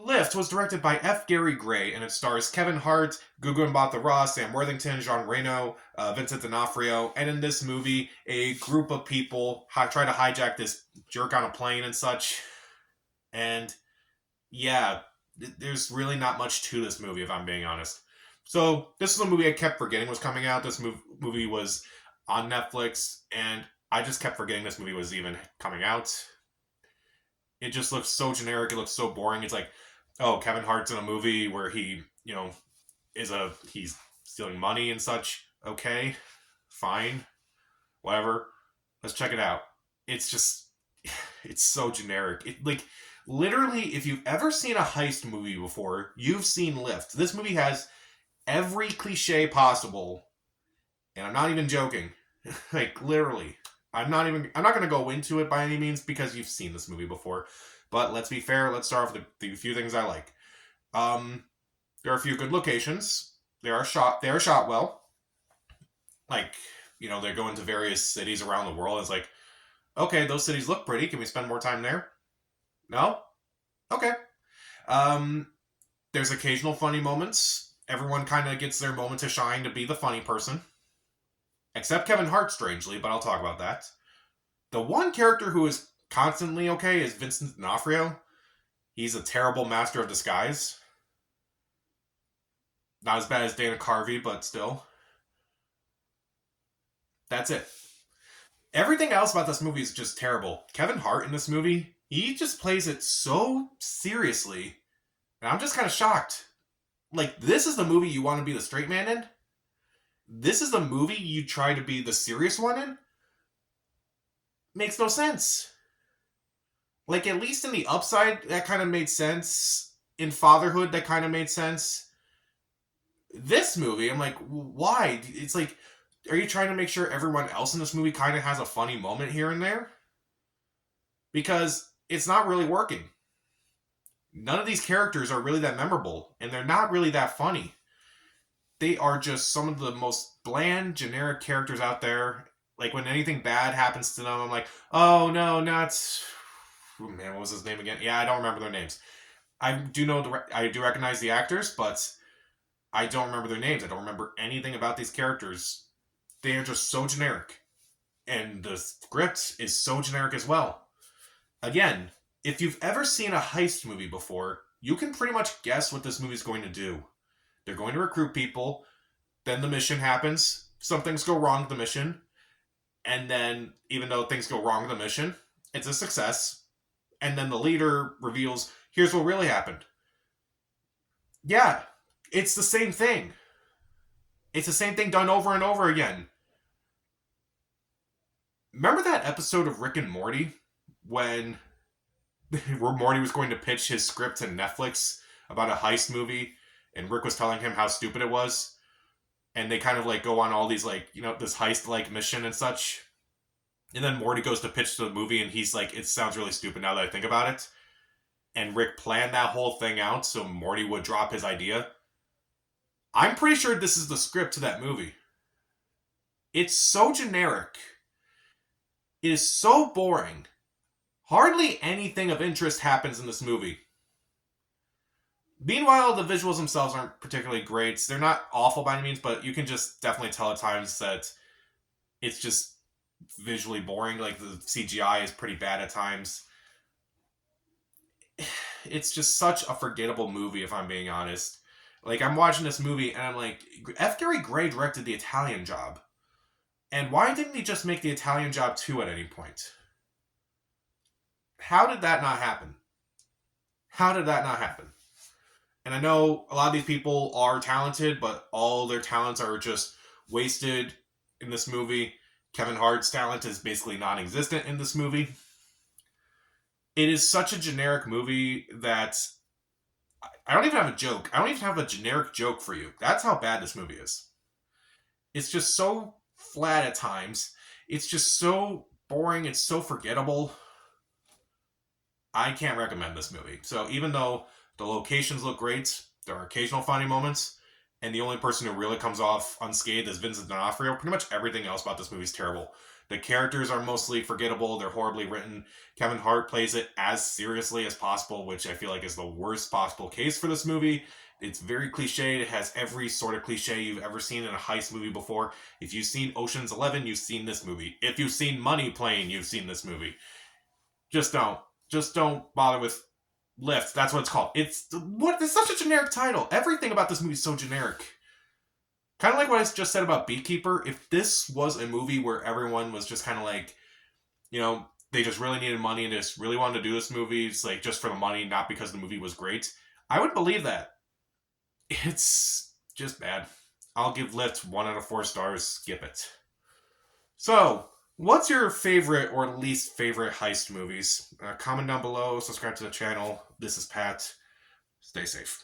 Lift was directed by F. Gary Gray, and it stars Kevin Hart, Gugu Mbatha-Raw, Sam Worthington, Jean Reno, Vincent D'Onofrio, and in this movie, a group of people try to hijack this jerk on a plane and such. And yeah, there's really not much to this movie, if I'm being honest. So this is a movie I kept forgetting was coming out. This movie was on Netflix, and I just kept forgetting this movie was even coming out. It just looks so generic. It looks so boring. It's like, oh, Kevin Hart's in a movie where he, he's stealing money and such. Okay, fine, whatever. Let's check it out. It's just, it's so generic. Literally, if you've ever seen a heist movie before, you've seen Lift. This movie has every cliche possible, and I'm not even joking. Literally. I'm not going to go into it by any means because you've seen this movie before. But let's be fair. Let's start off with the few things I like. There are a few good locations. They are shot well. They go into various cities around the world. It's like, okay, those cities look pretty. Can we spend more time there? No? Okay. There's occasional funny moments. Everyone kind of gets their moment to shine to be the funny person. Except Kevin Hart, strangely, but I'll talk about that. The one character who is constantly okay is Vincent D'Onofrio. He's a terrible master of disguise. Not as bad as Dana Carvey, but still. That's it. Everything else about this movie is just terrible. Kevin Hart in this movie, he just plays it so seriously. And I'm just kind of shocked. This is the movie you want to be the straight man in? This is the movie you try to be the serious one in? Makes no sense. At least in The Upside, that kind of made sense. In Fatherhood, that kind of made sense. This movie, I'm like, why? It's like, are you trying to make sure everyone else in this movie kind of has a funny moment here and there? Because it's not really working. None of these characters are really that memorable, and they're not really that funny. They are just some of the most bland, generic characters out there. When anything bad happens to them, I'm like, oh no, not... Oh, man, what was his name again? Yeah, I don't remember their names. I do recognize the actors, but I don't remember their names. I don't remember anything about these characters. They are just so generic. And the script is so generic as well. Again, if you've ever seen a heist movie before, you can pretty much guess what this movie's going to do. They're going to recruit people. Then the mission happens. Some things go wrong with the mission. And then, even though things go wrong with the mission, it's a success. And then the leader reveals, here's what really happened. Yeah, it's the same thing. It's the same thing done over and over again. Remember that episode of Rick and Morty when Morty was going to pitch his script to Netflix about a heist movie, and Rick was telling him how stupid it was, and they kind of go on all these this heist mission and such, and then Morty goes to pitch the movie, and he's like, it sounds really stupid now that I think about it, and Rick planned that whole thing out so Morty would drop his idea. I'm pretty sure this is the script to that movie. It's so generic. It is so boring. Hardly anything of interest happens in this movie. Meanwhile, the visuals themselves aren't particularly great. They're not awful by any means, but you can just definitely tell at times that it's just visually boring. The CGI is pretty bad at times. It's just such a forgettable movie, if I'm being honest. I'm watching this movie, and I'm like, F. Gary Gray directed The Italian Job. And why didn't he just make The Italian Job 2 at any point? How did that not happen? How did that not happen? And I know a lot of these people are talented, but all their talents are just wasted in this movie. Kevin Hart's talent is basically non-existent in this movie. It is such a generic movie that I don't even have a joke. I don't even have a generic joke for you. That's how bad this movie is. It's just so flat at times. It's just so boring. It's so forgettable. I can't recommend this movie. So even though the locations look great, there are occasional funny moments, and the only person who really comes off unscathed is Vincent D'Onofrio, pretty much everything else about this movie is terrible. The characters are mostly forgettable. They're horribly written. Kevin Hart plays it as seriously as possible, which I feel like is the worst possible case for this movie. It's very cliched. It has every sort of cliche you've ever seen in a heist movie before. If you've seen Ocean's 11, you've seen this movie. If you've seen Money Plane, you've seen this movie. Just don't. Just don't bother with Lift. That's what it's called. It's such a generic title. Everything about this movie is so generic. Kind of like what I just said about Beekeeper. If this was a movie where everyone was just kind of like, they just really needed money and just really wanted to do this movie, it's like just for the money, not because the movie was great, I would believe that. It's just bad. I'll give Lift 1 out of 4 stars. Skip it. So, what's your favorite or least favorite heist movies? Comment down below. Subscribe to the channel. This is Pat. Stay safe.